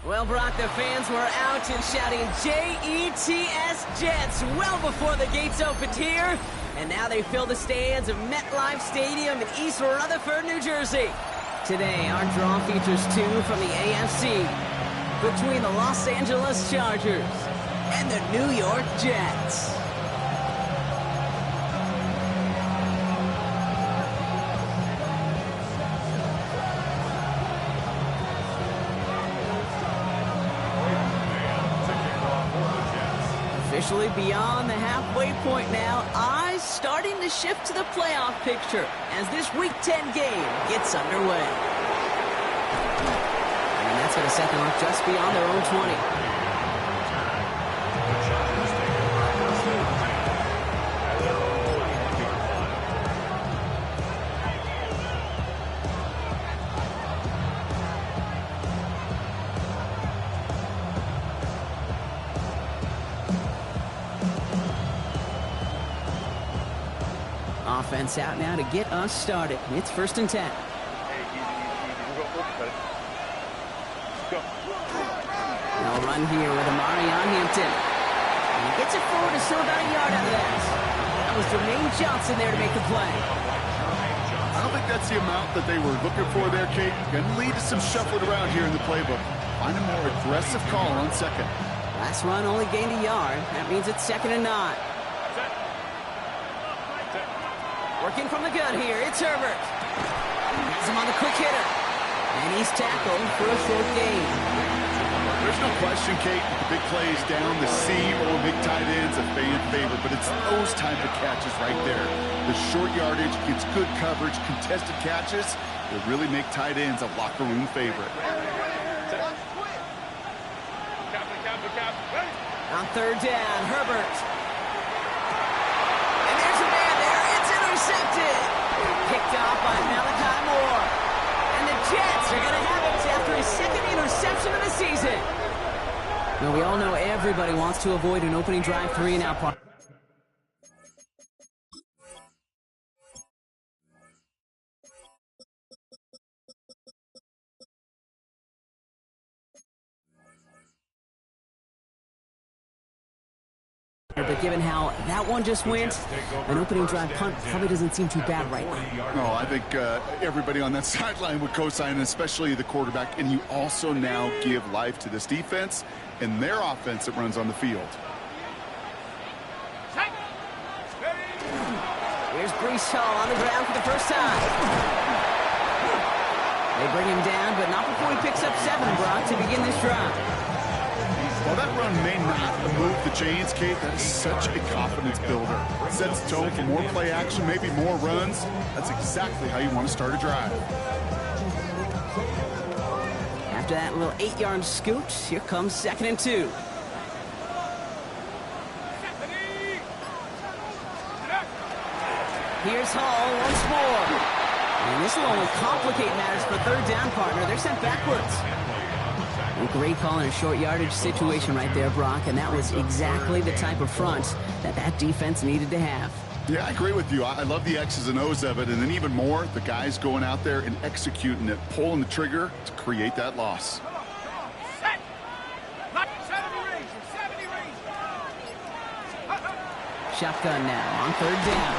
Well, Brock, the fans were out and shouting J-E-T-S Jets well before the gates opened here. And now they fill the stands of MetLife Stadium in East Rutherford, New Jersey. Today, our draw features two from the AFC between the Los Angeles Chargers and the New York Jets. Officially beyond the halfway point now, eyes starting to shift to the playoff picture as this Week 10 game gets underway. And that's going to set them up just beyond their own 20. Offense out now to get us started. It's 1st and 10. Now a run here with Amari on Hampton. And he gets it forward to still about a yard out of that. That was Jermaine Johnson there to make the play. I don't think that's the amount that they were looking for there, Kate. Going to lead to some shuffling around here in the playbook. Find a more aggressive call on second. Last run only gained a yard. That means it's 2nd and 9. Working from the gun here, it's Herbert. Has him on the quick hitter. And he's tackled for a short gain. There's no question, Kate, the big plays down the seam or big tight ends a fan favorite, but it's those type of catches right there. The short yardage gets good coverage, contested catches that really make tight ends a locker room favorite. On 3rd down, Herbert. Intercepted. Picked off by Malachi Moore. And the Jets are going to have it after his 2nd interception of the season. Now, we all know everybody wants to avoid an opening drive 3-and-out part. But given how that one just went, an opening drive punt probably doesn't seem too bad right now. No, I think everybody on that sideline would co-sign, especially the quarterback. And you also now give life to this defense and their offense that runs on the field. Here's Breece Hall on the ground for the first time. They bring him down, but not before he picks up 7, Brock, to begin this drive. While that run may not move the chains, Kate, that is such a confidence builder. It sets the tone for more play action, maybe more runs. That's exactly how you want to start a drive. After that little 8-yard scoot, here comes 2nd and 2. Here's Hall once more. And this will only complicate matters for 3rd down, partner. They're sent backwards. A great call in a short yardage situation right there, Brock, and that was exactly the type of front that defense needed to have. Yeah, I agree with you. I love the X's and O's of it, and then even more, the guys going out there and executing it, pulling the trigger to create that loss. Shotgun now on 3rd down.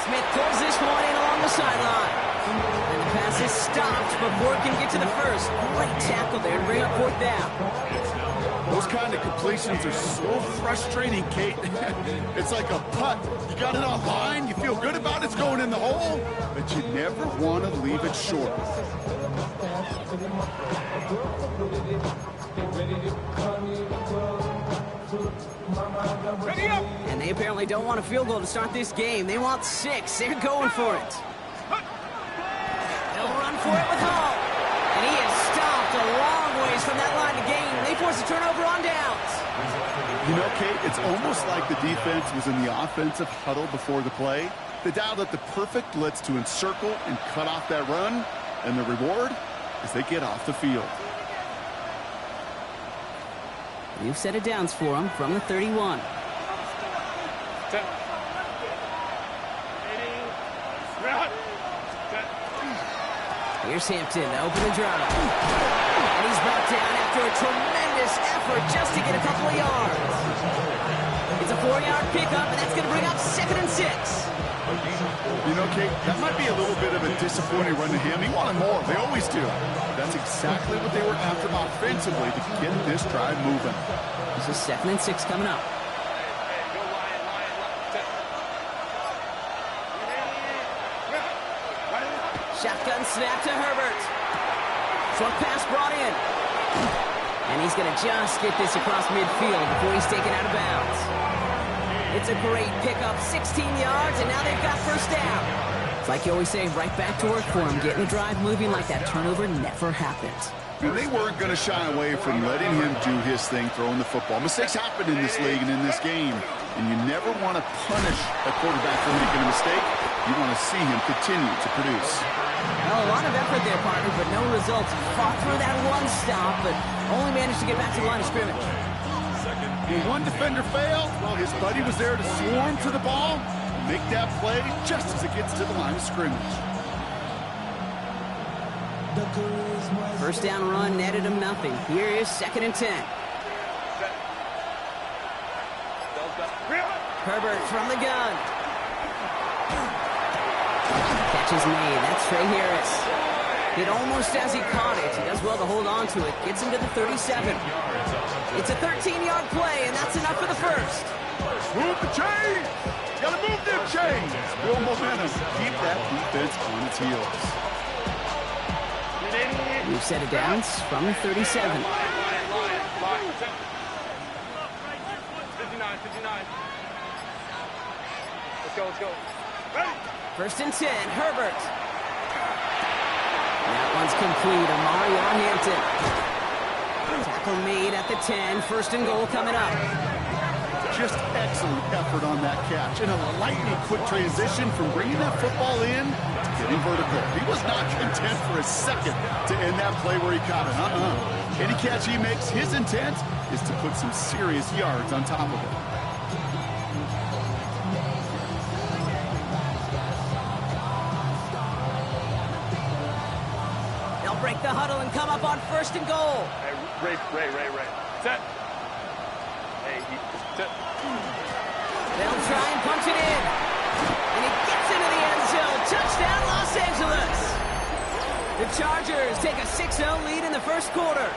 Smith pulls this one in along the sideline. And the pass is stopped before it can get to the first. Great tackle there to bring up 4th down. Those kind of completions are so frustrating, Kate. It's like a putt. You got it on line, you feel good about it's going in the hole, but you never want to leave it short. And they apparently don't want a field goal to start this game. They want 6. They're going for it. They'll run for it with Hall. And he is stopped a long ways from that line to gain. They force a turnover on downs. You know, Kate, it's almost like the defense was in the offensive huddle before the play. They dialed up the perfect blitz to encircle and cut off that run. And the reward is they get off the field. New set of downs for them from the 31. Here's Hampton to open the drive. And he's brought down after after a tremendous effort just to get a couple of yards. It's a 4-yard pickup, and that's going to bring up 2nd and 6. You know, Kate, that might be a little bit of a disappointing run to him. He wanted more. They always do. That's exactly what they were after offensively to get this drive moving. This is 2nd and 6 coming up. Shotgun snap to Herbert. Short pass brought in. And he's going to just get this across midfield before he's taken out of bounds. It's a great pickup, 16 yards, and now they've got first down. It's like you always say, right back to work for him, getting the drive moving like that turnover never happened. And they weren't going to shy away from letting him do his thing, throwing the football. Mistakes happen in this league and in this game, and you never want to punish a quarterback for making a mistake. You want to see him continue to produce. Well, a lot of effort there, partner, but no results. He fought through that one stop, but only managed to get back to the line of scrimmage. When one defender failed, well, his buddy was there to swarm to the ball, make that play just as it gets to the line of scrimmage. First down run netted him nothing. Here is 2nd and 10. Herbert from the gun. Catch is made. That's Trey Harris. Hit almost as he caught it. He does well to hold on to it. Gets him to the 37. It's a 13-yard play, and that's enough for the first. Move the chains! Gotta move them chains! Build momentum. Keep that defense on its heels. New set of downs from the 37. 59. Let's go. Ready? 1st and 10, Herbert. That one's complete. Amari Hampton. Tackle made at the 10. 1st and goal coming up. Just excellent effort on that catch. And a lightning quick transition from bringing that football in to getting vertical. He was not content for a second to end that play where he caught it. Any catch he makes, his intent is to put some serious yards on top of it. They'll break the huddle and come up on 1st and goal. Hey, Ray. Set. Hey, set. They'll try and punch it in. And it gets into the end zone. Touchdown, Los Angeles. The Chargers take a 6-0 lead in the first quarter.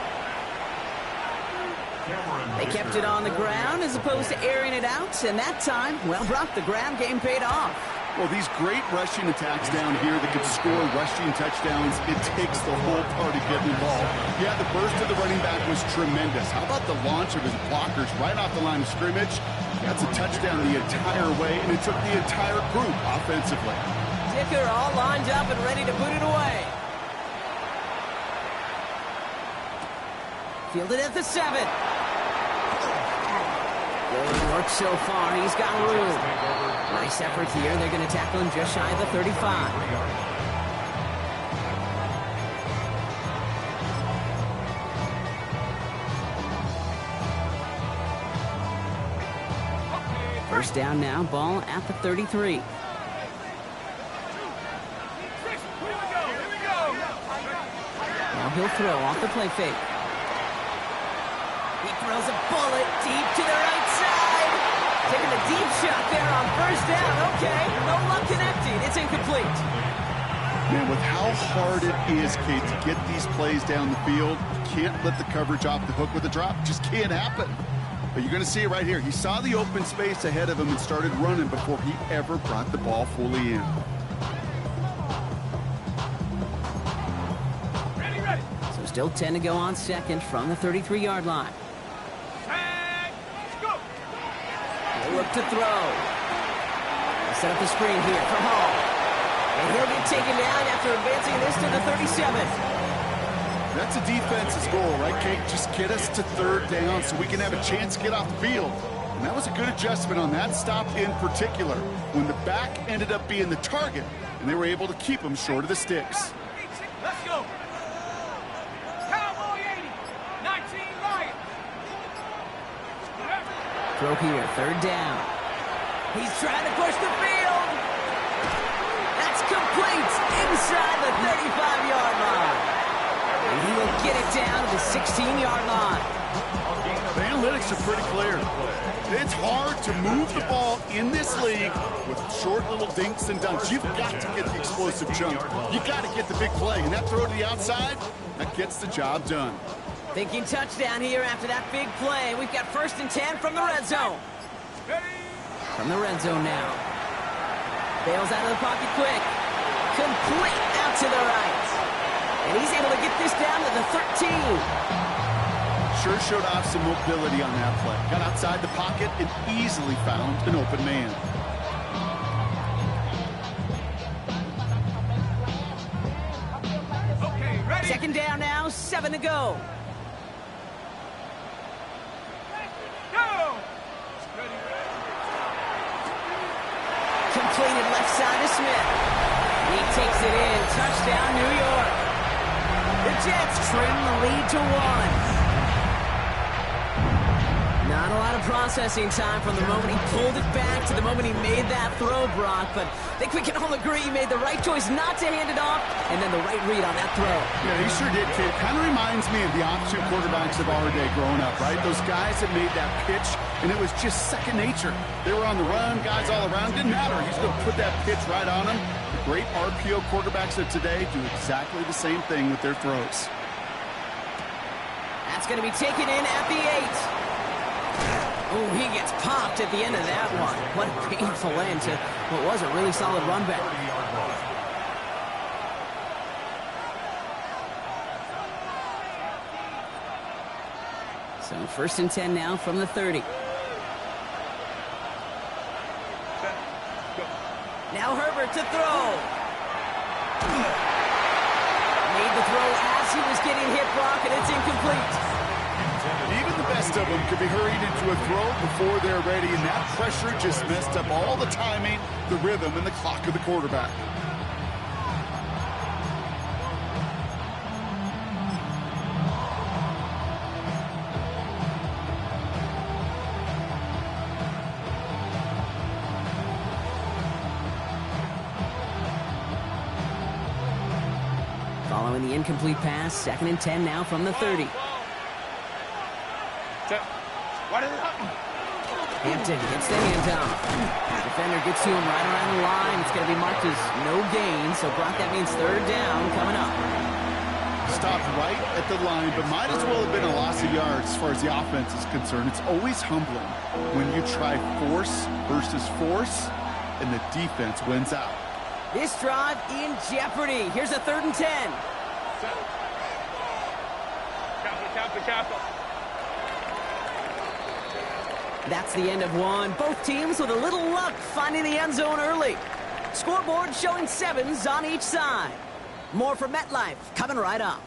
They kept it on the ground as opposed to airing it out. And that time, well, Brock, the ground game paid off. Well, these great rushing attacks down here that can score rushing touchdowns, it takes the whole party getting involved. Yeah, the burst of the running back was tremendous. How about the launch of his blockers right off the line of scrimmage? That's a touchdown the entire way, and it took the entire group offensively. Dicker all lined up and ready to boot it away. Fielded at the 7. Good work so far. He's got room. Nice effort here. They're going to tackle him just shy of the 35. First down now. Ball at the 33. Now he'll throw off the play fake. He throws a bullet deep to the right side. Taking a deep shot there on 1st down. Okay, no luck connecting. It's incomplete. Man, with how hard it is, Kate, to get these plays down the field, you can't let the coverage off the hook with a drop. It just can't happen. But you're going to see it right here. He saw the open space ahead of him and started running before he ever brought the ball fully in. Ready. So still 10 to go on 2nd from the 33-yard line. Let's go. They'll look to throw. They'll set up the screen here for Hall. And he'll get taken down after advancing this to the 37. That's a defense's goal, right, Kate? Just get us to 3rd down so we can have a chance to get off the field. And that was a good adjustment on that stop in particular, when the back ended up being the target, and they were able to keep him short of the sticks. Let's go. Cowboy 80. 19 Lions. Throw here, 3rd down. He's trying to push the field. That's complete inside the 35-yard line. And he will get it down to the 16-yard line. are pretty clear. It's hard to move the ball in this league with short little dinks and dunks. You've got to get the explosive chunk. You've got to get the big play. And that throw to the outside, that gets the job done. Thinking touchdown here after that big play. We've got 1st and 10 from the red zone. From the red zone now. Bails out of the pocket quick. Complete out to the right. And he's able to get this down to the 13. Sure showed off some mobility on that play. Got outside the pocket and easily found an open man. Okay, ready? 2nd down now, 7 to go. Go! Completed left side to Smith. He takes it in. Touchdown, New York. The Jets trim the lead to 1. Not a lot of processing time from the moment he pulled it back to the moment he made that throw, Brock. But I think we can all agree he made the right choice not to hand it off, and then the right read on that throw. Yeah, he sure did, kid. Kind of reminds me of the option quarterbacks of our day growing up, right? Those guys that made that pitch, and it was just second nature. They were on the run, guys all around. Didn't matter. He's going to put that pitch right on them. The great RPO quarterbacks of today do exactly the same thing with their throws. That's going to be taken in at the 8. Oh, he gets popped at the end of that one. What a painful end to what was a really solid run back. So 1st and 10 now from the 30. Now Herbert to throw. Made the throw as he was getting hit, Brock, and it's incomplete. Even the best of them could be hurried into a throw before they're ready, and that pressure just messed up all the timing, the rhythm, and the clock of the quarterback. Following the incomplete pass, 2nd and 10 now from the 30. Hampton gets the handoff. Defender gets to him right around the line. It's going to be marked as no gain, so Brock, that means 3rd down coming up. Stopped right at the line, but might as well have been a loss of yards as far as the offense is concerned. It's always humbling when you try force versus force, and the defense wins out. This drive in jeopardy. Here's a 3rd and 10. Capital. That's the end of one. Both teams with a little luck finding the end zone early. Scoreboard showing 7s on each side. More from MetLife coming right up.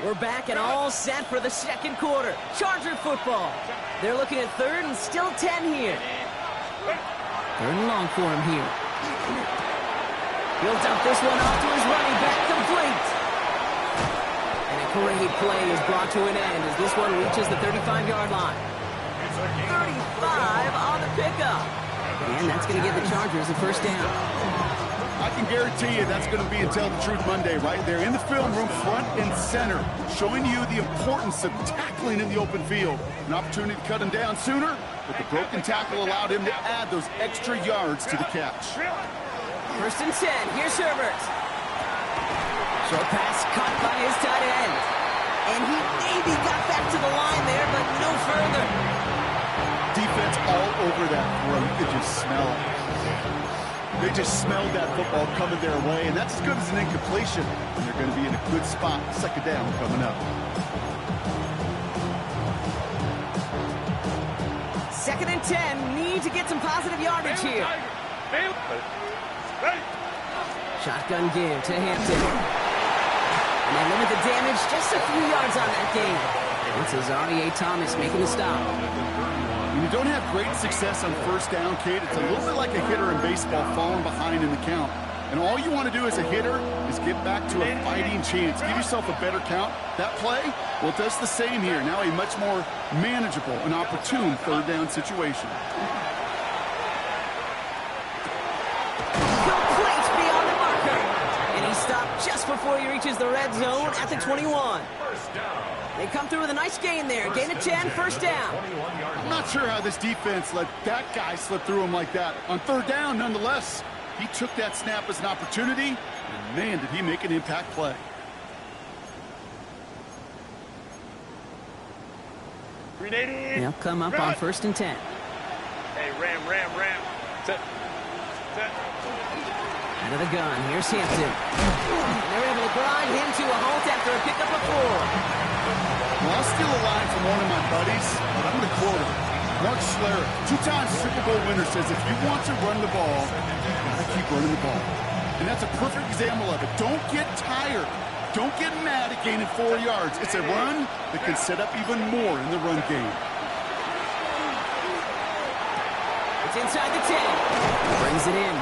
We're back and all set for the 2nd quarter. Charger football. They're looking at 3rd and still 10 here. 3rd and long for him here. He'll dump this one off to his running back, complete. And a great play is brought to an end as this one reaches the 35-yard line. 35 on the pickup. And that's going to give the Chargers a 1st down. I can guarantee you that's going to be a Tell the Truth Monday right there in the film room, front and center, showing you the importance of tackling in the open field. An opportunity to cut him down sooner, but the broken tackle allowed him to add those extra yards to the catch. 1st and 10. Here's Herbert. Short pass caught by his tight end. And he maybe got back to the line there, but no further. Defense all over that throw. You could just smell it. They just smelled that football coming their way, and that's as good as an incompletion. And they're going to be in a good spot. 2nd down coming up. 2nd and 10. Need to get some positive yardage here. Shotgun give to Hampton. And they limit the damage just a few yards on that game. It's Azarie Thomas making the stop. When you don't have great success on 1st down, Kate, it's a little bit like a hitter in baseball falling behind in the count. And all you want to do as a hitter is get back to a fighting chance. Give yourself a better count. That play, well, it does the same here. Now a much more manageable and opportune third down situation. Complete beyond the marker. And he stopped just before he reaches the red zone at the 21. They come through with a nice gain there. Gain of 10, first down. I'm not sure how this defense let that guy slip through him like that. On third down, nonetheless, he took that snap as an opportunity, and man, did he make an impact play. They'll come up on first and 10. Hey, ram. Set. Out of the gun, here's Hampton. And they're able to grind him to a halt after a pickup of 4. Well, I'll steal a line from one of my buddies, but I'm going to quote him. Mark Schlereth, 2-time Super Bowl winner, says if you want to run the ball, you got to keep running the ball. And that's a perfect example of it. Don't get tired. Don't get mad at gaining 4 yards. It's a run that can set up even more in the run game. It's inside the 10. Brings it in.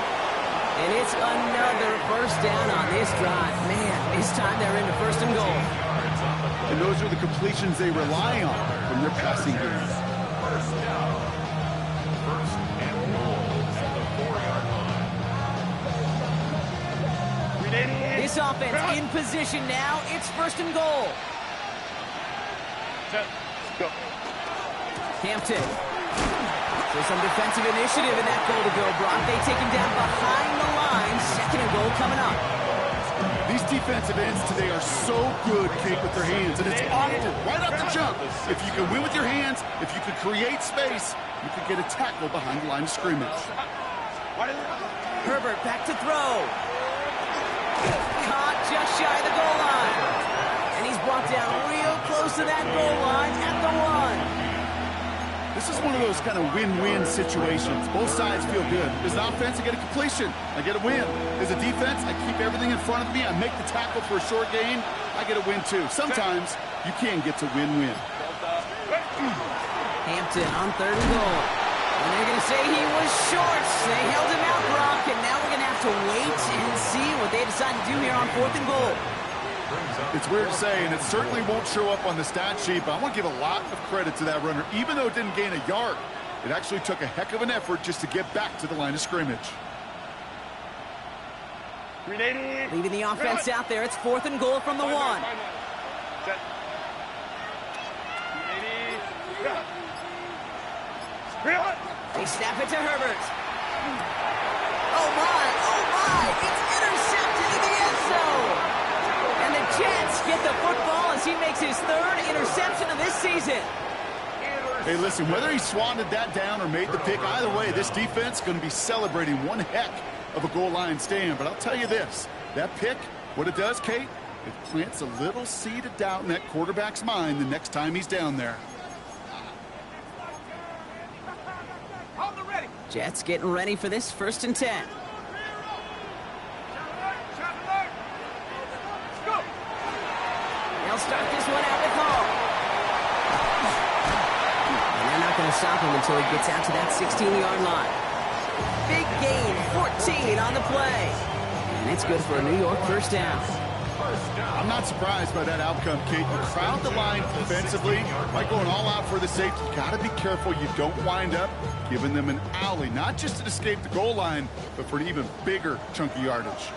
And it's another first down on this drive. Man, this time they're into first and goal. And those are the completions they rely on from their passing game. First down. First and goal at the 4-yard line. This offense in position now. It's first and goal. Go. Hampton. So some defensive initiative in that goal to go, Brock. They take him down behind the line. Second and goal coming up. These defensive ends today are so good, Kate, with their hands, and it's awkward right off the jump. If you can win with your hands, if you can create space, you can get a tackle behind the line of scrimmage. Herbert back to throw. Caught just shy of the goal line. And he's brought down real close to that goal line at the 1. This is one of those kind of win-win situations. Both sides feel good. As an offense, I get a completion. I get a win. As a defense, I keep everything in front of me. I make the tackle for a short gain. I get a win, too. Sometimes you can get to win-win. Hampton on third and goal. And they're going to say he was short. They held him out, Brock, and now we're going to have to wait and see what they decide to do here on fourth and goal. It's weird to say, and it certainly won't show up on the stat sheet, but I want to give a lot of credit to that runner. Even though it didn't gain a yard, it actually took a heck of an effort just to get back to the line of scrimmage. Leaving the offense out there. It's fourth and goal from the 1. They snap it to Herbert. Oh, my. It's intercepted in the end zone. And the Jets get the football as he makes his third interception of this season. Hey, listen, whether he swatted that down or made the pick, either way, this defense is going to be celebrating one heck of a goal line stand. But I'll tell you this, that pick, what it does, Kate, it plants a little seed of doubt in that quarterback's mind the next time he's down there. Jets getting ready for this first and 10. They'll start this one out with Hall. And they're not going to stop him until he gets out to that 16-yard line. Big gain, 14 on the play. And it's good for a New York first down. I'm not surprised by that outcome, Kate. You crowd the line defensively by going all out for the safety. You got to be careful you don't wind up giving them an alley, not just to escape the goal line, but for an even bigger chunk of yardage.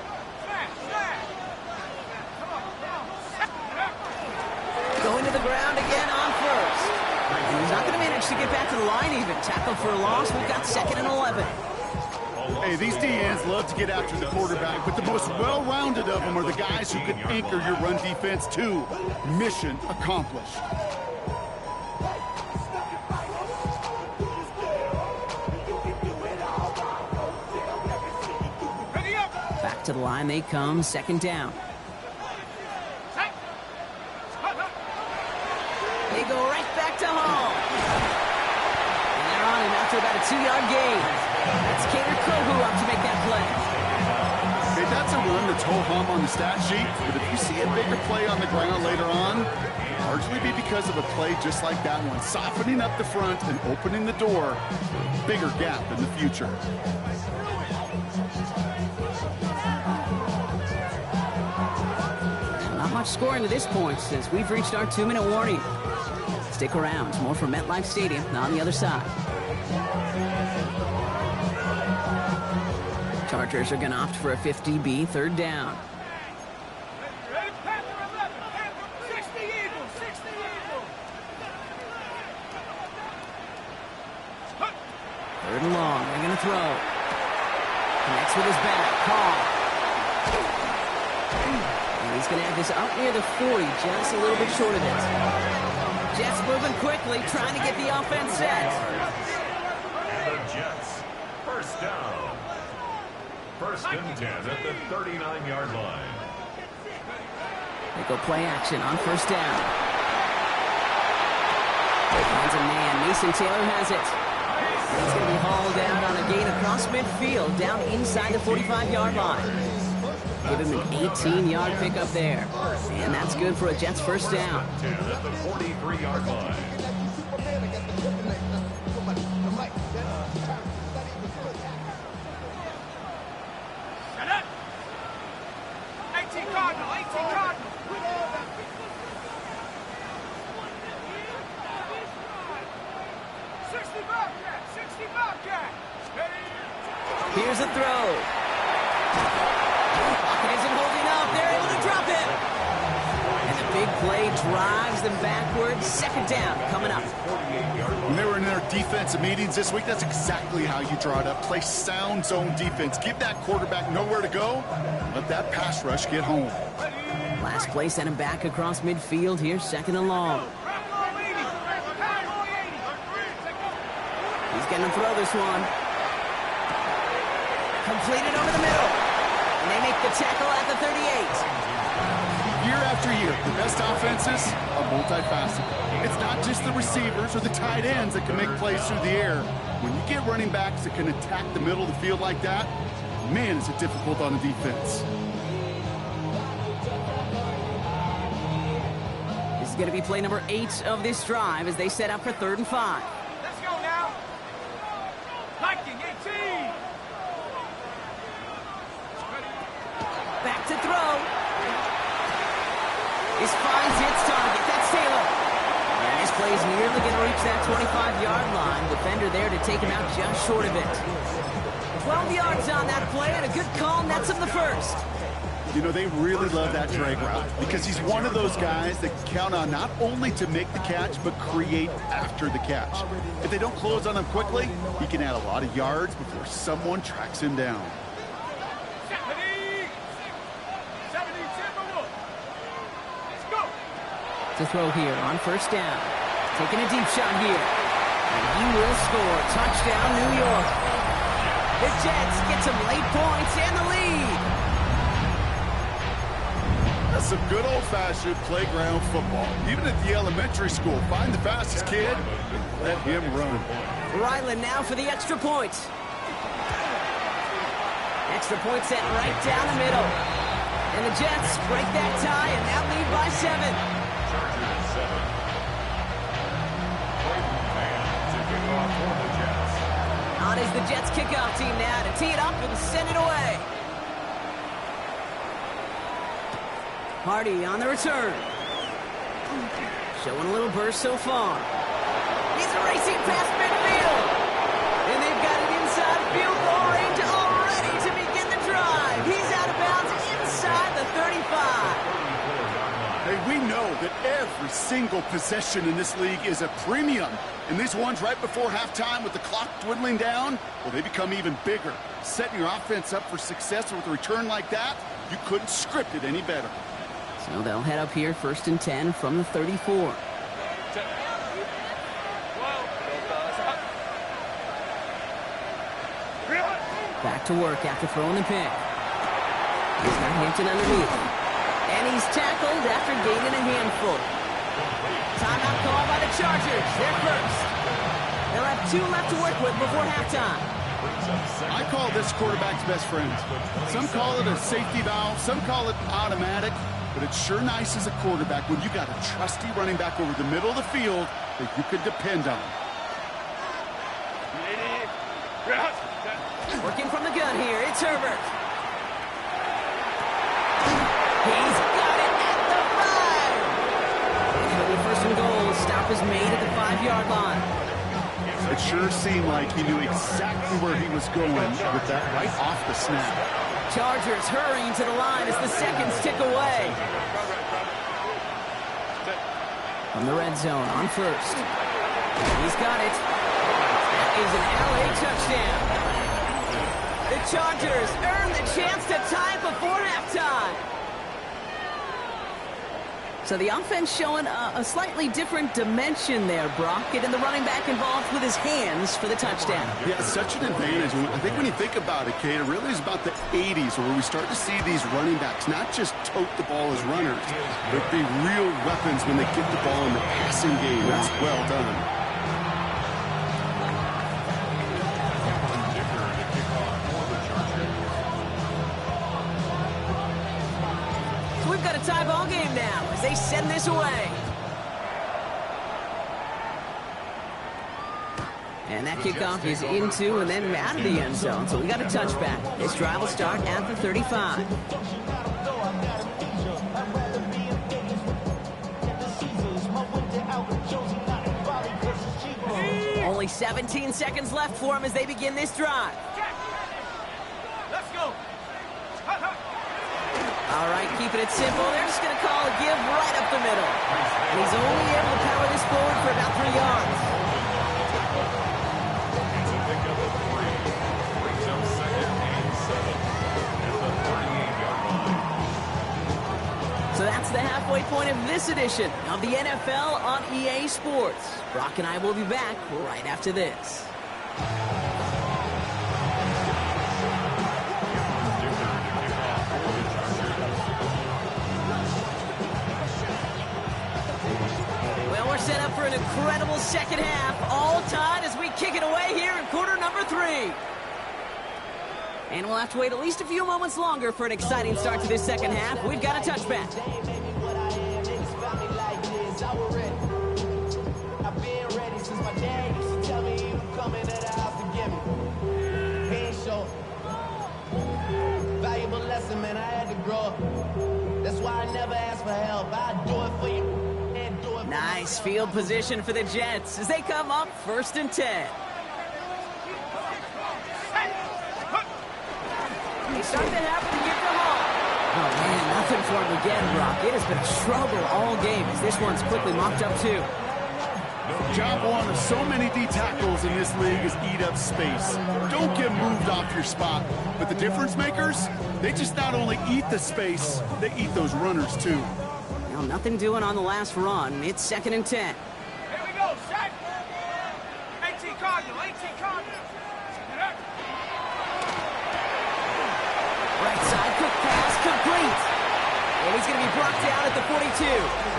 Going to the ground again on first. And he's not going to manage to get back to the line even. Tackle for a loss. We've got second and 11. Hey, these DNs love to get after the quarterback, but the most well-rounded of them are the guys who can anchor your run defense too. Mission accomplished. Back to the line they come, second down. They go right back to Hall. And they're on him after about a 2-yard gain. That's Cater Kohu up to make that play. Hey, that's a run that's ho-hum on the stat sheet, but if you see a bigger play on the ground later on, largely be because of a play just like that one, softening up the front and opening the door for a bigger gap in the future. much scoring to this point since we've reached our 2-minute warning. Stick around. More from MetLife Stadium on the other side. Chargers are going to opt for a 50B, 3rd down. Third and long. They're going to throw. Connects with his back. Call. And he's going to have this out near the 40, just a little bit short of it. Jets moving quickly, trying to get the offense set. And the Jets, first down. First and 10 at the 39-yard line. They go play action on first down. Finds a man. Mason Taylor has it. He's going to be hauled out on a gain across midfield, down inside the 45-yard line. Give him an 18-yard pickup there. And that's good for a Jets first down. 10 at the 43-yard line. Shut up! 18 Cardinal, 18 Cardinal. Here's a throw. Pocket isn't holding up. They're able to drop it. And the big play drives them backwards. 2nd down coming up. When they were in their defensive meetings this week, that's exactly how you draw it up. Play sound zone defense. Give that quarterback nowhere to go. Let that pass rush get home. Last play sent him back across midfield here, 2nd and long. He's going to throw this one. Completed over the middle. And they make the tackle at the 38. Year after year, the best offenses are multifaceted. It's not just the receivers or the tight ends that can make plays through the air. When you get running backs that can attack the middle of the field like that, man, is it difficult on the defense. This is going to be play number 8 of this drive as they set up for 3rd and 5. Let's go now. Liking 18. Back to throw. This finds its target. That's Taylor. And this play's nearly going to reach that 25-yard line. Defender there to take him out just short of it. 12 yards on that play, and a good call nets him the first. You know, they really love that drag route because he's one of those guys that count on not only to make the catch, but create after the catch. If they don't close on him quickly, he can add a lot of yards before someone tracks him down. To throw here on first down. Taking a deep shot here. And he will score. Touchdown, New York. The Jets get some late points and the lead. That's some good old-fashioned playground football. Even at the elementary school, find the fastest kid and let him run. Ryland now for the extra point. Extra point set right down the middle. And the Jets break that tie and now lead by 7. Chargers 7. To kick off for the Jets. On is the Jets kickoff team now to tee it up and send it away. Hardy on the return. Showing a little burst so far. He's racing past midfield. And they've got it inside field goal range already to begin the drive. He's out of bounds inside the 35. Hey, we know that every single possession in this league is a premium. And these ones right before halftime with the clock dwindling down, well, they become even bigger. Setting your offense up for success with a return like that, you couldn't script it any better. So they'll head up here 1st and 10 from the 34. Back to work after throwing the pick. He's got Hampton underneath. And he's tackled after gaining a handful. Timeout call by the Chargers. They're first. They'll have 2 left to work with before halftime. I call this quarterback's best friend. Some call it a safety valve, some call it automatic, but it's sure nice as a quarterback when you got a trusty running back over the middle of the field that you can depend on. Working from the gun here, it's Herbert. He's got it at the stop is made at the 5-yard line. It sure seemed like he knew exactly where he was going with that right off the snap. Chargers hurrying to the line as the seconds tick away. From the red zone on first. He's got it. That is an LA touchdown. The Chargers earn the chance to tie before halftime. So the offense showing a slightly different dimension there, Brock. Getting the running back involved with his hands for the touchdown. Yeah, such an advantage. I think when you think about it, Kate, it really is about the 80s where we start to see these running backs not just tote the ball as runners, but be real weapons when they get the ball in the passing game. That's well done. We've got a tie ball game now as they send this away. And that kickoff is into and then out of the end zone. So we got a touchback. This drive will start at the 35. Only 17 seconds left for him as they begin this drive. Let's go. All right, keeping it simple. They're just going to call a give right up the middle. And he's only able to power this forward for about 3 yards. It's a pickup of 3. Brings up 2nd and 7 at the 38-yard line. So that's the halfway point of this edition of the NFL on EA Sports. Brock and I will be back right after this. Set up for an incredible second half, all tied as we kick it away here in quarter number 3. And we'll have to wait at least a few moments longer for an exciting start to this second half. We've got a touchback. Valuable lesson, man, I had to grow up. That's why I never ask for help. I do it for you. Nice field position for the Jets as they come up 1st and 10. They start the half to get them all. Oh, man, nothing for him again, Brock. It has been a struggle all game as this one's quickly mopped up, too. Job one of so many D tackles in this league is eat up space. Don't get moved off your spot. But the difference makers, they just not only eat the space, they eat those runners, too. Well, nothing doing on the last run. It's 2nd and 10. Here we go, set. 18 Cardinal, 18 Cardinal. Right side, quick pass, complete. And he's going to be brought down at the 42.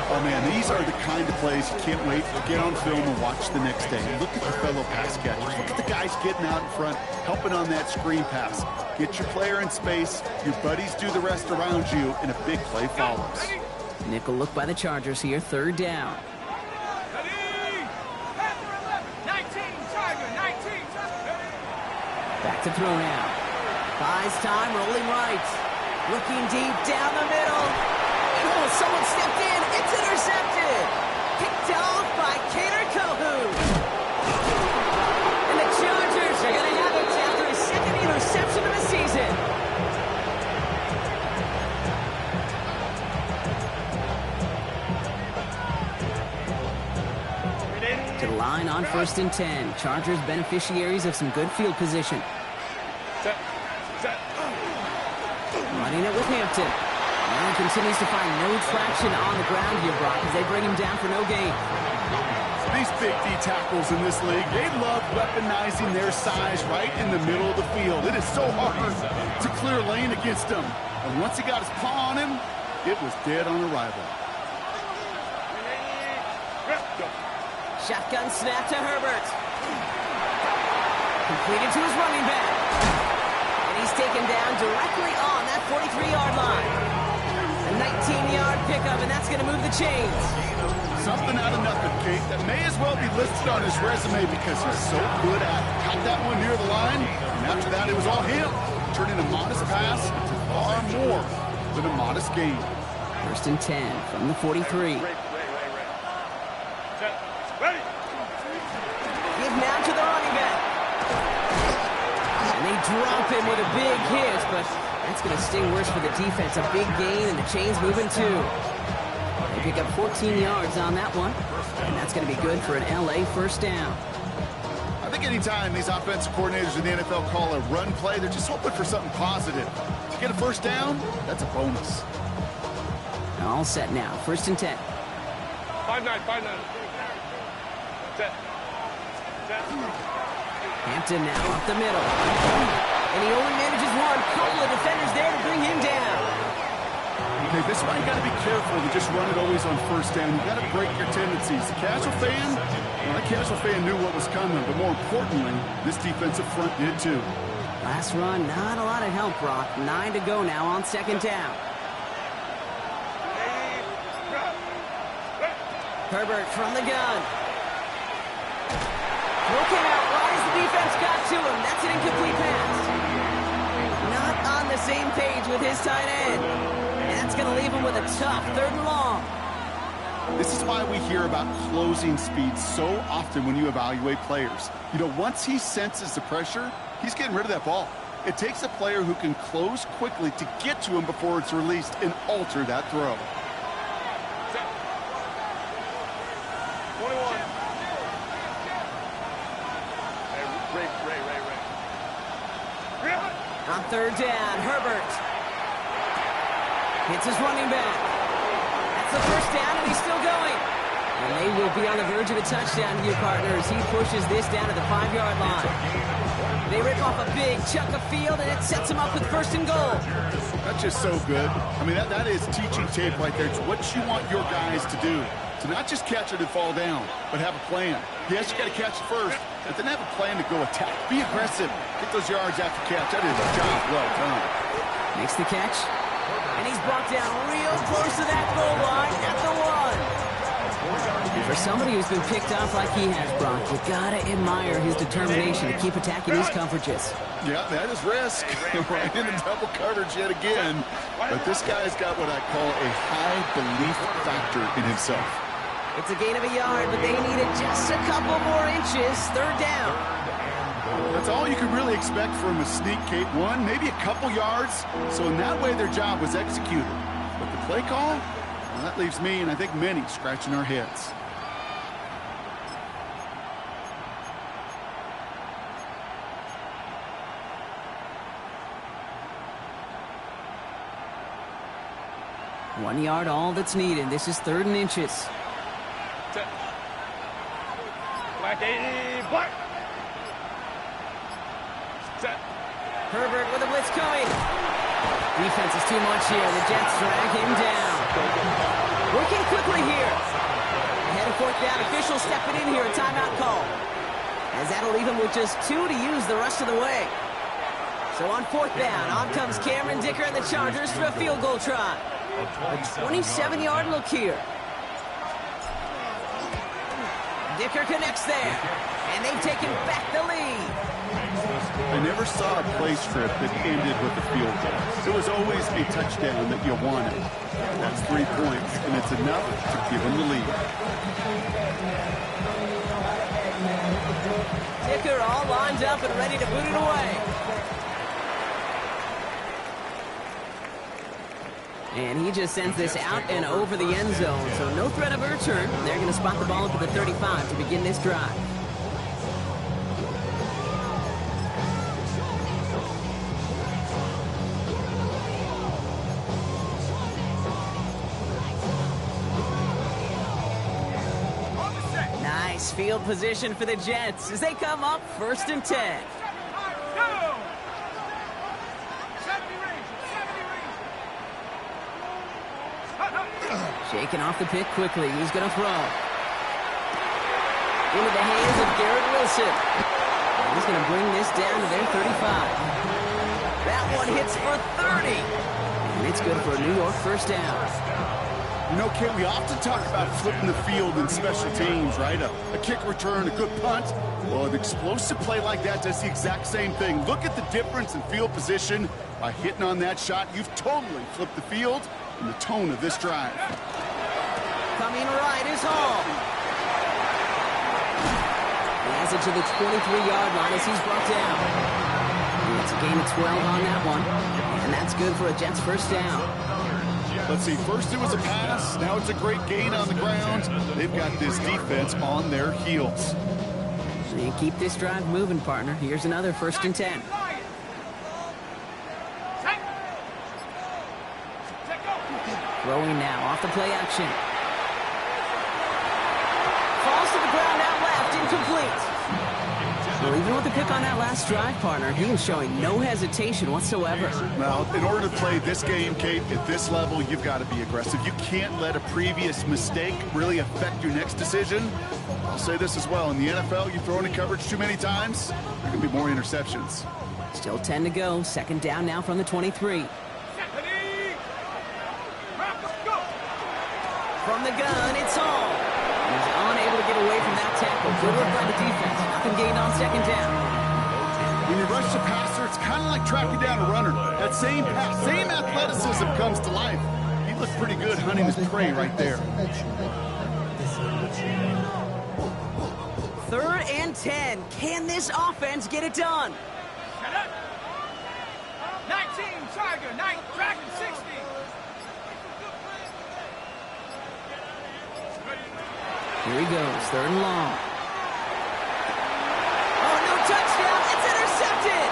Oh, man, these are the kind of plays you can't wait to get on film and watch the next day. Look at the fellow pass catchers. Look at the guys getting out in front, helping on that screen pass. Get your player in space, your buddies do the rest around you, and a big play follows. Nickel look by the Chargers here, 3rd down. Ready? 19, Tiger, 19. Back to throw now. Buys time, rolling right. Looking deep down the middle. Oh, someone stepped in. It's intercepted. Picked off by Cater Calhoun. And the Chargers are going to have it after his 2nd interception of the season. To the line on 1st and 10. Chargers beneficiaries of some good field position. Running it with Hampton. And continues to find no traction on the ground here, Brock, as they bring him down for no gain. These big D tackles in this league, they love weaponizing their size right in the middle of the field. It is so hard to clear lane against him. And once he got his paw on him, it was dead on arrival. Shotgun snap to Herbert. Completed to his running back. And he's taken down directly on that 43-yard line. A 19-yard pickup, and that's going to move the chains. Something out of nothing, Kate, that may as well be listed on his resume because he's so good at it. Caught that one near the line, and after that it was all him. Turning a modest pass to far more than a modest gain. 1st and 10 from the 43. Ready. Give now to the running back. And they drop him with a big hit, but that's going to sting worse for the defense. A big gain, and the chain's moving too. They pick up 14 yards on that one, and that's going to be good for an LA first down. I think anytime these offensive coordinators in the NFL call a run play, they're just hoping for something positive. To get a first down, that's a bonus. All set now. 1st and 10. 5-9. Set. Hampton now up the middle. And he only manages one. Couple of defenders there to bring him down. Okay, this is why you got to be careful to just run it always on first down. You got to break your tendencies. The casual fan, well, that casual fan knew what was coming, but more importantly, this defensive front did too. Last run, not a lot of help, Brock. 9 to go now on 2nd down. Herbert from the gun. Looking out wide as the defense got to him. That's an incomplete pass. Not on the same page with his tight end. And that's going to leave him with a tough 3rd and long. This is why we hear about closing speed so often when you evaluate players. You know, once he senses the pressure, he's getting rid of that ball. It takes a player who can close quickly to get to him before it's released and alter that throw. 21. On 3rd down, Herbert hits his running back. That's the 1st down, and he's still going. And they will be on the verge of a touchdown here, partners. He pushes this down to the 5-yard line. They rip off a big chunk of field, and it sets him up with 1st and goal. That's just so good. I mean, that is teaching tape right there. It's what you want your guys to do. To not just catch it and fall down, but have a plan. Yes, you got to catch it first, but then have a plan to go attack. Be aggressive. Get those yards after catch. That is a job well done. Makes the catch, and he's brought down real close to that goal line at the 1. For somebody who's been picked off like he has, Brock, you got to admire his determination to keep attacking these coverages. Yeah, that is risk. Right into double coverage yet again. But this guy's got what I call a high belief factor in himself. It's a gain of a yard, but they needed just a couple more inches. 3rd down. That's all you could really expect from a sneak, Kate. 1, maybe a couple yards. So in that way, their job was executed. But the play call, well, that leaves me and I think many scratching our heads. One yard, all that's needed. This is 3rd and inches. Set. Black 80. Black. Set. Herbert with a blitz coming. Defense is too much here. The Jets drag him down. Working quickly here. Ahead of 4th down. Officials stepping in here. A timeout call. As that'll leave him with just 2 to use the rest of the way. So on 4th down, on comes Cameron Dicker and the Chargers for a field goal try. A 27-yard look here. Dicker connects there. And they've taken back the lead. I never saw a play strip that ended with a field goal. It was always a touchdown that you wanted. That's 3 points, and it's enough to give them the lead. Dicker all lined up and ready to boot it away. And he just sends this out and over the end zone, so no threat of a return. They're going to spot the ball up at the 35 to begin this drive. Nice field position for the Jets as they come up 1st and 10. Shaking off the pick quickly. He's going to throw. Into the hands of Garrett Wilson. And he's going to bring this down to their 35. That one hits for 30. And it's good for a New York first down. You know, Kate, we often talk about flipping the field in special teams, right? A kick return, a good punt. Well, an explosive play like that does the exact same thing. Look at the difference in field position. By hitting on that shot, you've totally flipped the field and the tone of this drive. Coming right is Hall. has it to the 23-yard line as he's brought down. And it's a gain of 12 on that one. And that's good for a Jets first down. Let's see, first it was a pass, now it's a great gain on the ground. They've got this defense on their heels. And keep this drive moving, partner. Here's another 1st and 10. Throwing now off the play action. Falls to the ground out left, incomplete. Well, even with the pick on that last drive, partner, he is showing no hesitation whatsoever. Well, in order to play this game, Kate, at this level, you've got to be aggressive. You can't let a previous mistake really affect your next decision. I'll say this as well. In the NFL, you throw into coverage too many times, there can be more interceptions. Still 10 to go. 2nd down now from the 23. From the gun, it's Hall. He's unable to get away from that tackle. Good work by the defense. Nothing gained on 2nd down. When you rush the passer, it's kind of like tracking down a runner. That same pass, same athleticism comes to life. He looked pretty good hunting his prey right there. 3rd and 10. Can this offense get it done? 19, Tiger, 9, Dragon, 60. Here he goes, 3rd and long. Oh, no touchdown. It's intercepted.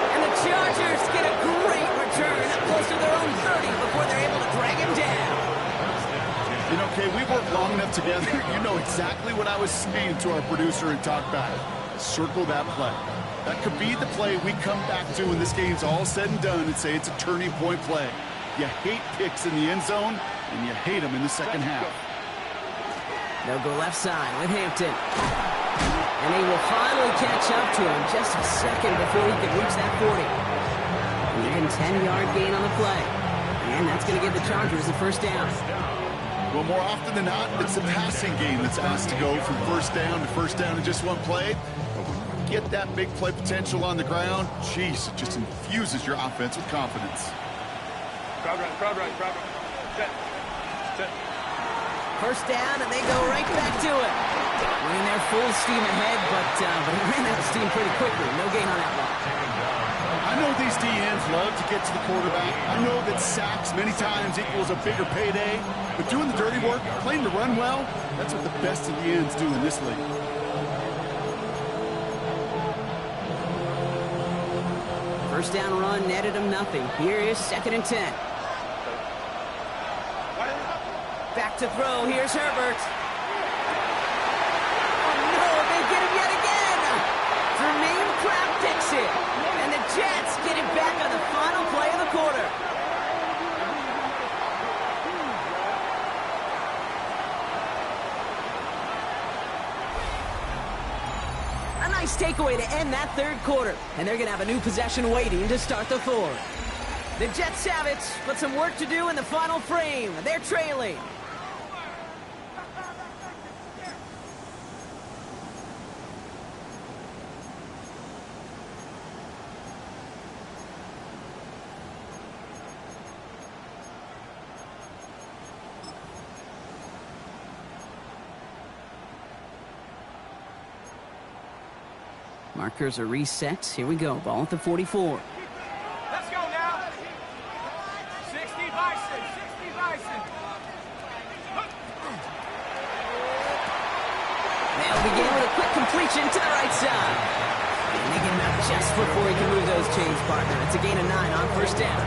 And the Chargers get a great return close to their own 30 before they're able to drag him down. You know, Kay, we've worked long enough together. You know exactly what I was saying to our producer and talk back. Circle that play. That could be the play we come back to when this game's all said and done and say it's a turning point play. You hate picks in the end zone, and you hate them in the second half. They'll go left side with Hampton. And he will finally catch up to him just a second before he can reach that 40. An even 10-yard gain on the play. And that's going to give the Chargers a 1st down. Well, more often than not, it's the passing game that's asked to go from 1st down to 1st down in just one play. But when you get that big play potential on the ground, geez, it just infuses your offense with confidence. Crowd right. Set. 1st down, and they go right back to it. Running their full steam ahead, but he ran out of steam pretty quickly. No gain on that one. I know these DNs love to get to the quarterback. I know that sacks many times equals a bigger payday. But doing the dirty work, playing the run well, that's what the best of the ends do in this league. First down run netted him nothing. Here is 2nd and 10. Back to throw. Here's Herbert. Oh, no, they get him yet again. Jermaine Pratt picks it. And the Jets get it back on the final play of the quarter. A nice takeaway to end that 3rd quarter. And they're going to have a new possession waiting to start the 4th. The Jets have it, but some work to do in the final frame. They're trailing. Markers are reset. Here we go. Ball at the 44. Let's go now. 60 Bison. They'll begin with a quick completion to the right side. And they get him out just before he can move those chains, partner. It's a gain of 9 on 1st down.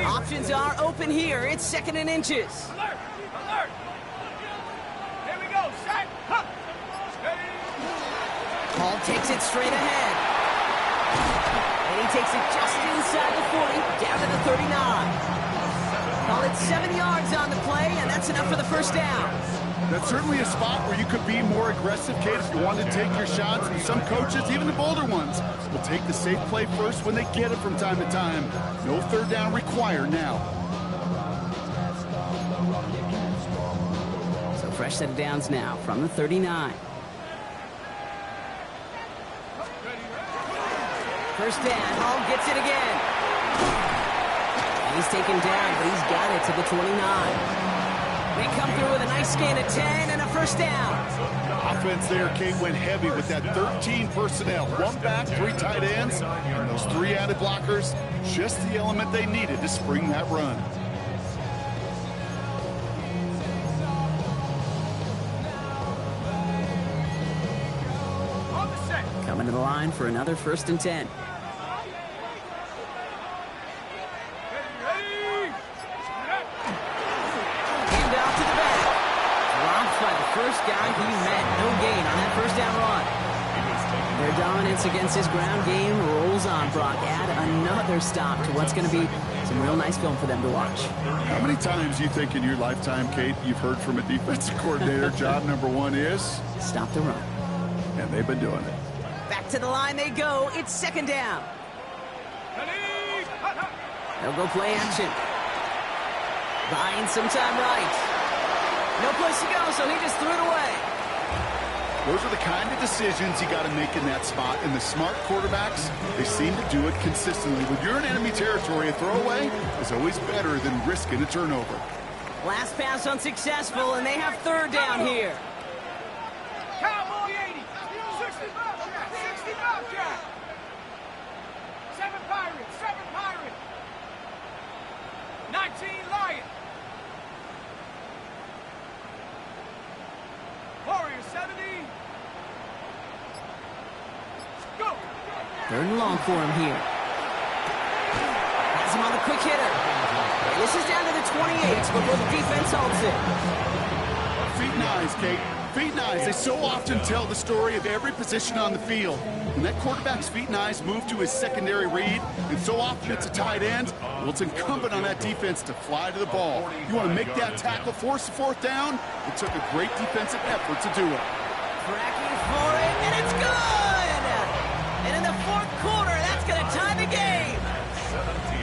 Options are open here. It's 2nd and inches. Alert! Here we go. Set. Hall takes it straight ahead. And he takes it just inside the 40, down to the 39. Call it 7 yards on the play, and that's enough for the 1st down. That's certainly a spot where you could be more aggressive, Kate, if you want to take your shots. And some coaches, even the bolder ones, will take the safe play first when they get it from time to time. No 3rd down required now. So fresh set of downs now from the 39. First down. Hall gets it again. He's taken down, but he's got it to the 29. They come through with a nice gain of 10 and a first down. Offense there, Kate, went heavy with that 13 personnel. One back, 3 tight ends, and those 3 added blockers. Just the element they needed to spring that run. Coming to the line for another first and 10. First guy he met, no gain on that first down run. Their dominance against his ground game rolls on, Brock. Add another stop to what's going to be some real nice film for them to watch. How many times do you think in your lifetime, Kate, you've heard from a defensive coordinator, job number 1 is? Stop the run. And they've been doing it. Back to the line they go. It's second down. They'll go play action. Buying some time right. No place to go, so he just threw it away. Those are the kind of decisions you got to make in that spot. And the smart quarterbacks, they seem to do it consistently. When you're in enemy territory, a throwaway is always better than risking a turnover. Last pass unsuccessful, and they have third down here. Cowboy 80, 65 Jack. 7 Pirates, 19 Lion. Warriors 70. Go. Third and long for him here. Has him on the quick hitter. And this is down to the 28 before the defense holds it. Feet and eyes, Kate. Feet and eyes. They so often tell the story of every position on the field. When that quarterback's feet and eyes move to his secondary read, and so often it's a tight end, well, it's incumbent on that defense to fly to the ball. You want to make that tackle, force the fourth down? It took a great defensive effort to do it. Tracking for it, and it's good! And in the fourth quarter, that's going to tie the game.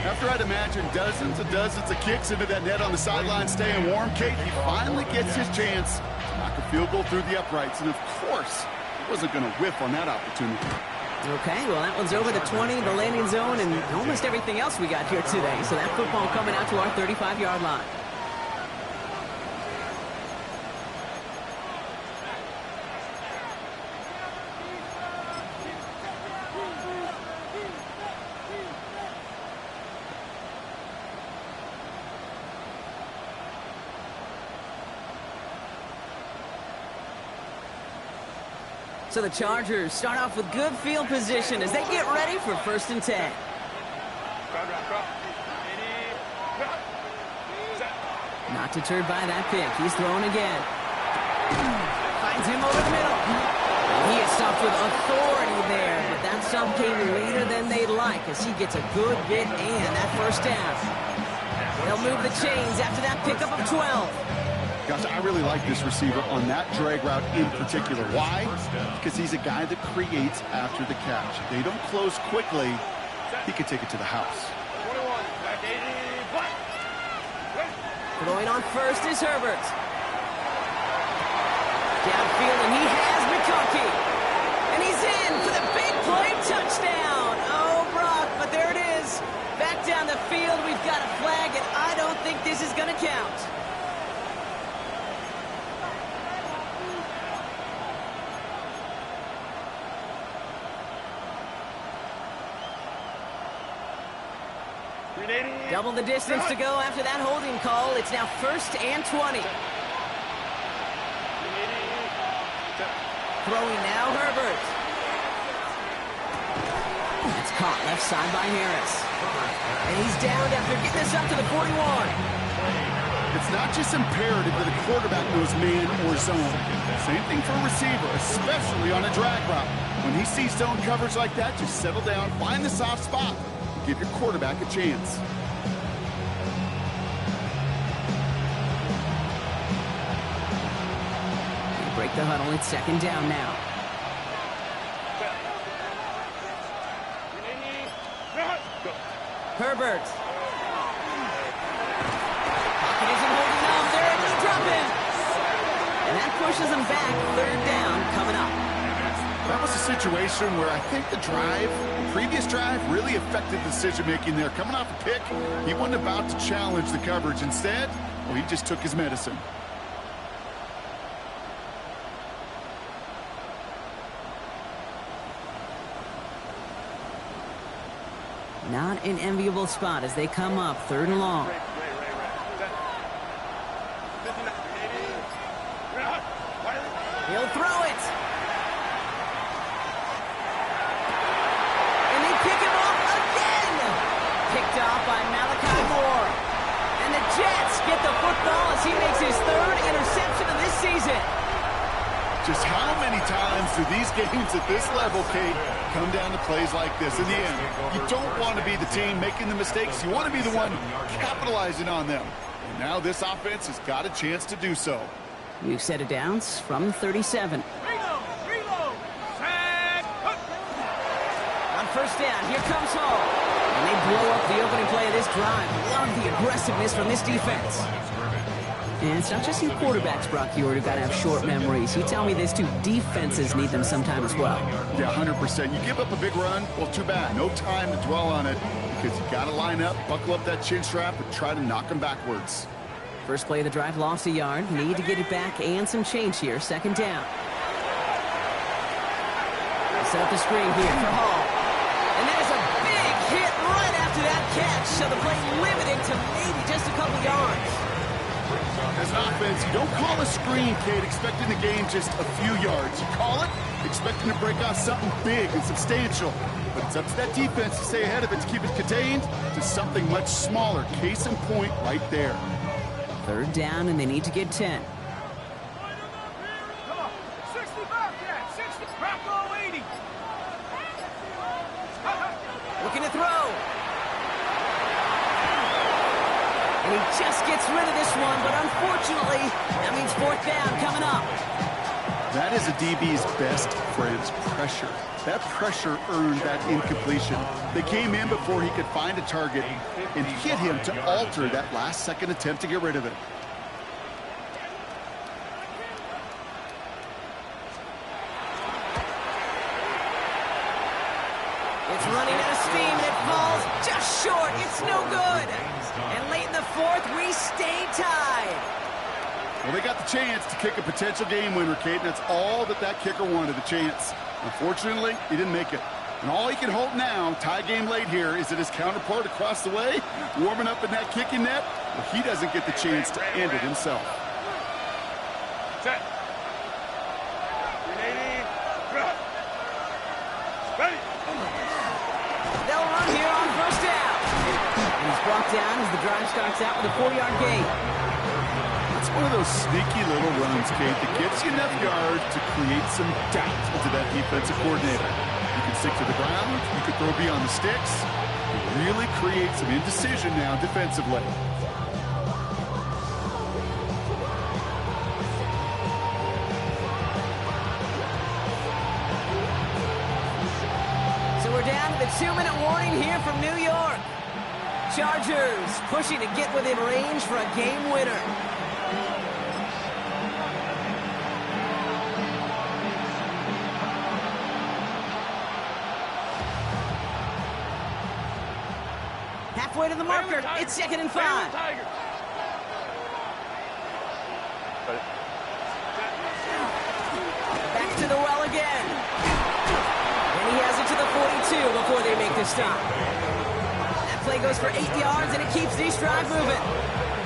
After I'd imagine dozens and dozens of kicks into that net on the sideline staying warm, Kate, he finally gets his chance to knock a field goal through the uprights. And of course, he wasn't going to whiff on that opportunity. Okay, well, that one's over the 20, the landing zone, and almost everything else we got here today. So that football coming out to our 35-yard line. So the Chargers start off with good field position as they get ready for first and 10. Not deterred by that pick. He's throwing again. Finds him over the middle. He is stopped with authority there, but that stop came later than they'd like as he gets a good bit and that first down. They'll move the chains after that pickup of 12. Gosh, I really like this receiver on that drag route in particular. Why? Because he's a guy that creates after the catch. If they don't close quickly, he could take it to the house. Throwing on first is Herbert. Downfield, and he has McConkey. And he's in for the big play touchdown. Oh, Brock, but there it is. Back down the field, we've got a flag, and I don't think this is going to count. Double the distance to go after that holding call. It's now first and 20. Throwing now, Herbert. That's caught left side by Harris. And he's down after getting this up to the 41. It's not just imperative that a quarterback knows man or zone. Same thing for a receiver, especially on a drag route. When he sees zone coverage like that, just settle down, find the soft spot, and give your quarterback a chance. Break the huddle. It's second down now. Herbert. Pocket isn't holding up. They're able to drop him. And that pushes them back. Third down coming up. That was a situation where I think the previous drive, really affected decision-making there. Coming off a pick, he wasn't about to challenge the coverage. Instead, well, he just took his medicine. Not an enviable spot as they come up, 3rd and long. He'll throw it. And they pick him off again. Picked off by Malachi Moore. And the Jets get the football as he makes his 3rd interception of this season. Just how many times do these games at this level, Kate, come down to plays like this? In the end, you don't want to be the team making the mistakes. You want to be the one capitalizing on them. And now this offense has got a chance to do so. We've set it downs from 37. Reload! Set! On 1st down, here comes Hall. And they blow up the opening play of this drive. Love the aggressiveness from this defense. And it's not just you quarterbacks, Brock Huard, who've got to have short memories. You tell me these 2 defenses need them sometime as well. Yeah, 100%. You give up a big run, well, too bad. No time to dwell on it because you got to line up, buckle up that chin strap, and try to knock them backwards. First play of the drive, lost a yard. Need to get it back and some change here. 2nd down. Set up the screen here for Hall. And there's a big hit right after that catch. So the play limited to maybe just a couple yards. As an offense, you don't call a screen, Kate, expecting to gain just a few yards. You call it expecting to break off something big and substantial. But it's up to that defense to stay ahead of it, to keep it contained to something much smaller. Case in point right there. 3rd down, and they need to get 10. Come on, 60 Bobcat, 60, Bronco 80. Looking to throw. And he just gets rid of this one, but unfortunately, that means 4th down coming up. That is a DB's best friend's pressure. That pressure earned that incompletion. They came in before he could find a target and hit him to alter that last-second attempt to get rid of it. It's running out of steam, and it falls just short. It's no good. And late in the 4th, we stay tied. Well, they got the chance to kick a potential game winner, Kate, and that's all that kicker wanted, a chance. Unfortunately, he didn't make it. And all he can hope now, tie game late here, is that his counterpart across the way, warming up in that kicking net, well, he doesn't get the chance to end it himself. Set. Ready. They'll run here on 1st down. And he's brought down as the drive starts out with a 4-yard gain. It's one of those sneaky little runs, Kate, that gets you enough yards to create some doubt into that defensive coordinator. You can stick to the ground, you can throw beyond the sticks, and really create some indecision now defensively. So we're down to the 2-minute warning here from New York. Chargers pushing to get within range for a game winner. Halfway to the marker. It's 2nd and 5. Back to the well again. And he has it to the 42 before they make the stop. That play goes for 8 yards, and it keeps this drive moving.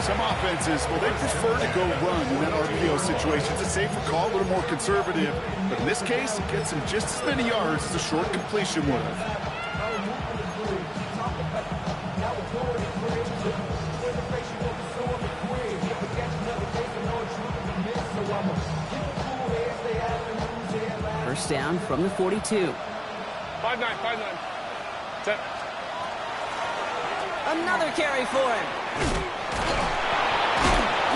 Some offenses, well, they prefer to go run in that RPO situation. It's a safer call, a little more conservative. But in this case, it gets him just as many yards as a short completion would have. First down from the 42. 5-9. Set. Another carry for him.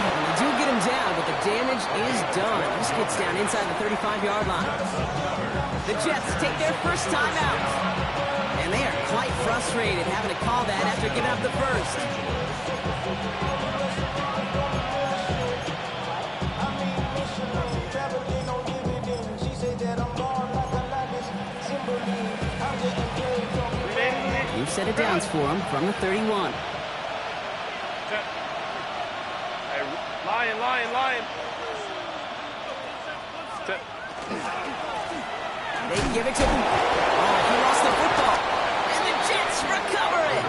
And they do get him down, but the damage is done. This gets down inside the 35-yard line. The Jets take their first time out. And they are quite frustrated having to call that after giving up the first. set of downs for him from the 31. Hey, lion. They give it to him. Oh, he lost the football. And the Jets recover it.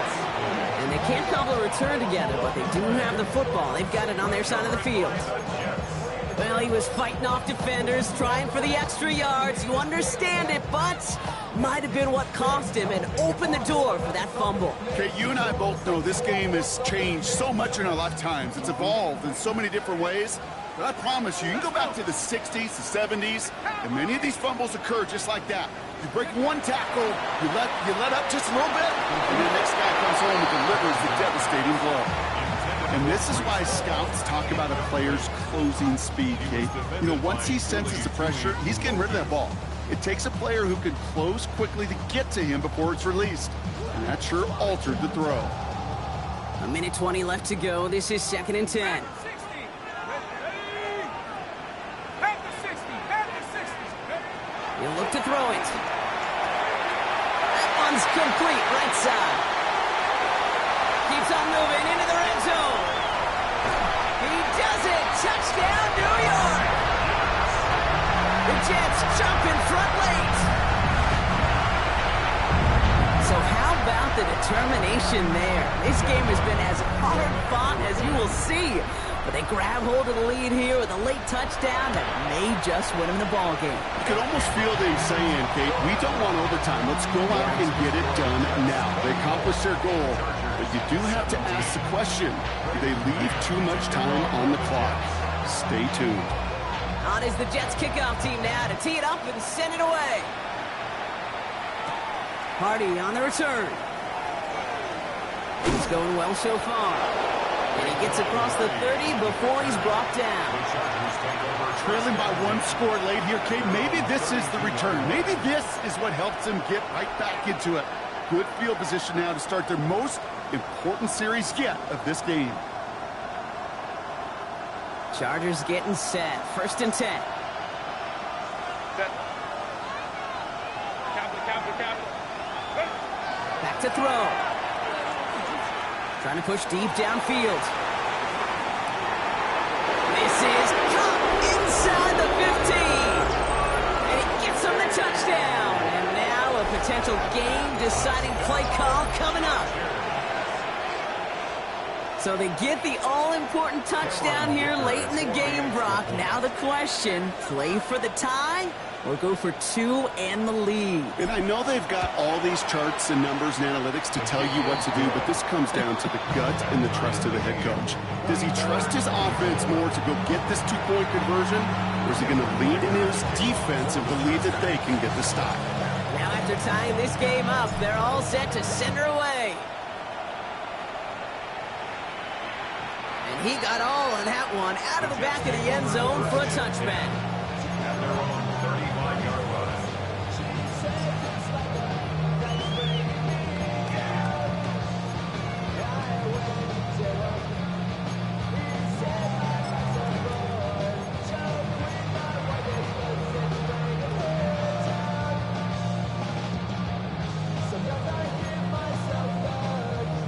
And they can't cobble a return together, but they do have the football. They've got it on their side of the field. Well, he was fighting off defenders, trying for the extra yards. You understand it, but might have been what cost him and opened the door for that fumble. Okay, you and I both know this game has changed so much in our lifetimes. It's evolved in so many different ways. But I promise you, you can go back to the 60s, the 70s, and many of these fumbles occur just like that. You break one tackle, you let up just a little bit, and the next guy comes home and delivers the devastating blow. And this is why scouts talk about a player's closing speed, Kate. You know, once he senses the pressure, he's getting rid of that ball. It takes a player who can close quickly to get to him before it's released. And that sure altered the throw. A minute 20 left to go. This is 2nd and 10. He'll look to throw it. That one's complete, right side. Keeps on moving into the red zone. He does it. Touchdown, New York. The Jets jump in front late. So how about the determination there? This game has been as hard fought as you will see. But they grab hold of the lead here with a late touchdown that may just win them the ball game. You could almost feel them saying, Kate, we don't want overtime. Let's go out and get it done now. They accomplished their goal, but you do have to ask the question, do they leave too much time on the clock? Stay tuned. On is the Jets kickoff team now to tee it up and send it away. Hardy on the return. He's going well so far. And he gets across the 30 before he's brought down. Trailing by one score late here, Kate. Maybe this is the return. Maybe this is what helps them get right back into it. Good field position now to start their most important series yet of this game. Chargers getting set. 1st and 10. Back to throw. Trying to push deep downfield. This is caught inside the 15. And he gets him the touchdown. And now a potential game-deciding play call coming up. So they get the all-important touchdown here late in the game, Brock. Now the question, play for the tie or go for 2 and the lead? And I know they've got all these charts and numbers and analytics to tell you what to do, but this comes down to the gut and the trust of the head coach. Does he trust his offense more to go get this 2-point conversion, or is he going to lean in his defense and believe that they can get the stop? Now after tying this game up, they're all set to send her away. And he got all of that one out of the back of the end zone for a touchback. At their own 35-yard line.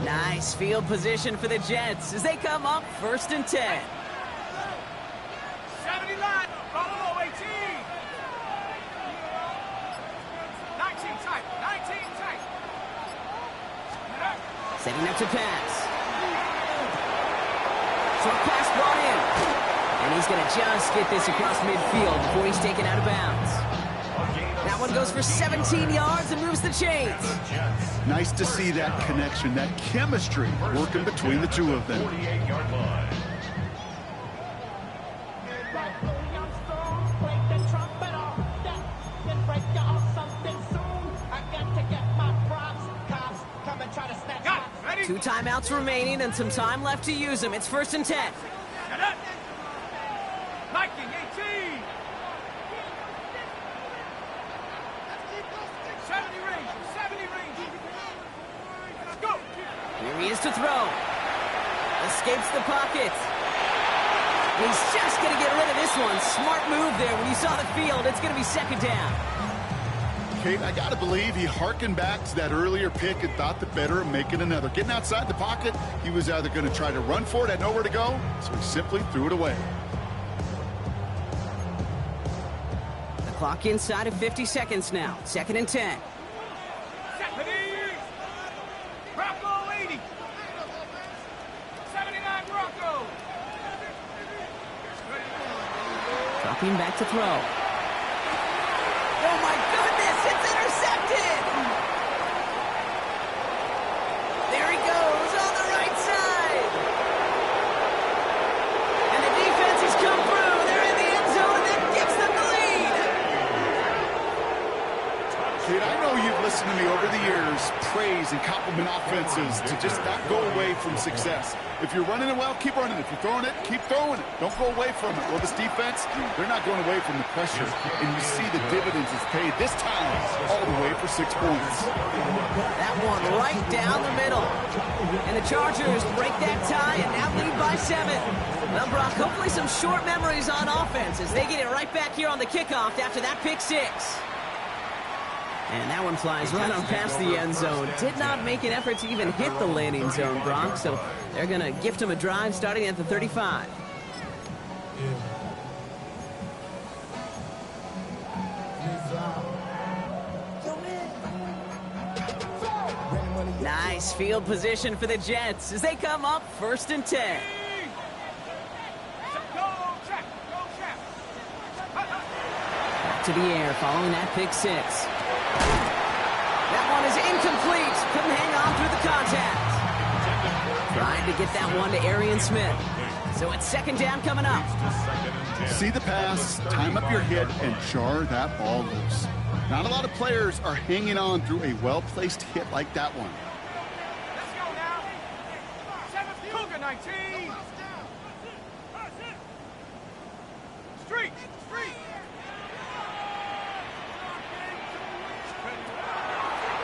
Nice field position for the Jets as they come up 1st and 10. 79, follow 18. 19 tight, 19 tight. Setting up to pass. Short pass brought in. And he's going to just get this across midfield before he's taken out of bounds. That one goes for 17 yards and moves the chains. Nice to see that connection, that chemistry working between the two of them. 48-yard line. Ready? 2 timeouts remaining and some time left to use them. It's 1st and 10. Get up. Liking 18. 70 range, 70 range. Let's go. Here he is to throw. Escapes the pocket. He's just going to get rid of this one. Smart move there when you saw the field. It's going to be 2nd down. Kate, I got to believe he hearkened back to that earlier pick and thought the better of making another. Getting outside the pocket, he was either going to try to run for it, had nowhere to go, so he simply threw it away. The clock inside of 50 seconds now. 2nd and 10. Bronco 80. 79 Bronco. Dropping back to throw. Oh my goodness, it's intercepted! There he goes on the right side. And the defense has come through. They're in the end zone, and that gives them the lead. Kate, I know you've listened to me over the years praise and compliment offenses to just not go away from success. If you're running it well, keep running it. If you're throwing it, keep throwing it. Don't go away from it. Well, this defense, they're not going away from the pressure. And you see the dividends it's paid this time all the way for 6 points. That one right down the middle. And the Chargers break that tie and now lead by 7. Well, Brock, hopefully some short memories on offense as they get it right back here on the kickoff after that pick 6. And that one flies right on past the end zone. Did not make an effort to even hit the landing zone, Brock. So they're going to gift him a drive starting at the 35. Nice field position for the Jets as they come up 1st and 10. Back to the air following that pick 6. That one is incomplete. Couldn't hang on through the contact. Trying to get that one to Arian Smith. So it's 2nd down coming up. See the pass, time up your hit, and jar that ball loose. Not a lot of players are hanging on through a well-placed hit like that one. Let's go now. 7th Cougar 19. Street.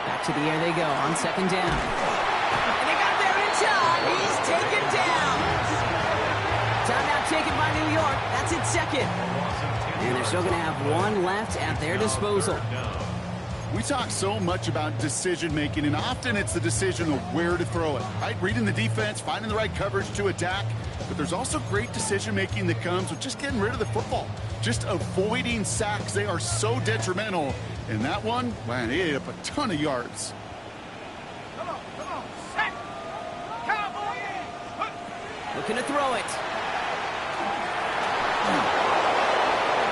Back to the air they go on 2nd down. And they got there in time. He's taken down. Timeout taken by New York. That's its 2nd. And they're still going to have one left at their disposal. We talk so much about decision-making, and often it's the decision of where to throw it, right? Reading the defense, finding the right coverage to attack. But there's also great decision-making that comes with just getting rid of the football, just avoiding sacks. They are so detrimental. And that one, man, he ate up a ton of yards. Come on. Set. Cowboy. Looking to throw it.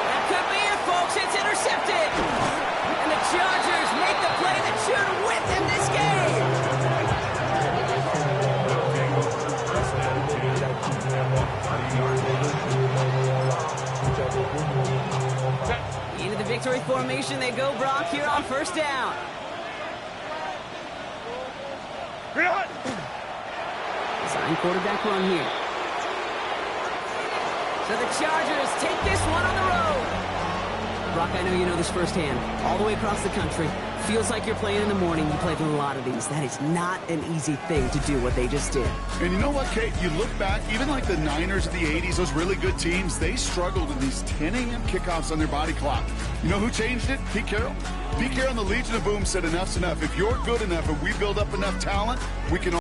That could be it, folks. It's intercepted. And the Chargers make the play that should win them this game. Into the victory formation they go, Brock, here on 1st down. Design quarterback run here. So the Chargers take this one on the road. Brock, I know you know this firsthand. All the way across the country. Feels like you're playing in the morning. You played in a lot of these. That is not an easy thing to do what they just did. And you know what, Kate? You look back, even like the Niners of the 80s, those really good teams, they struggled in these 10 a.m. kickoffs on their body clock. You know who changed it? Pete Carroll. Pete Carroll and the Legion of Boom said enough's enough. If you're good enough and we build up enough talent, we can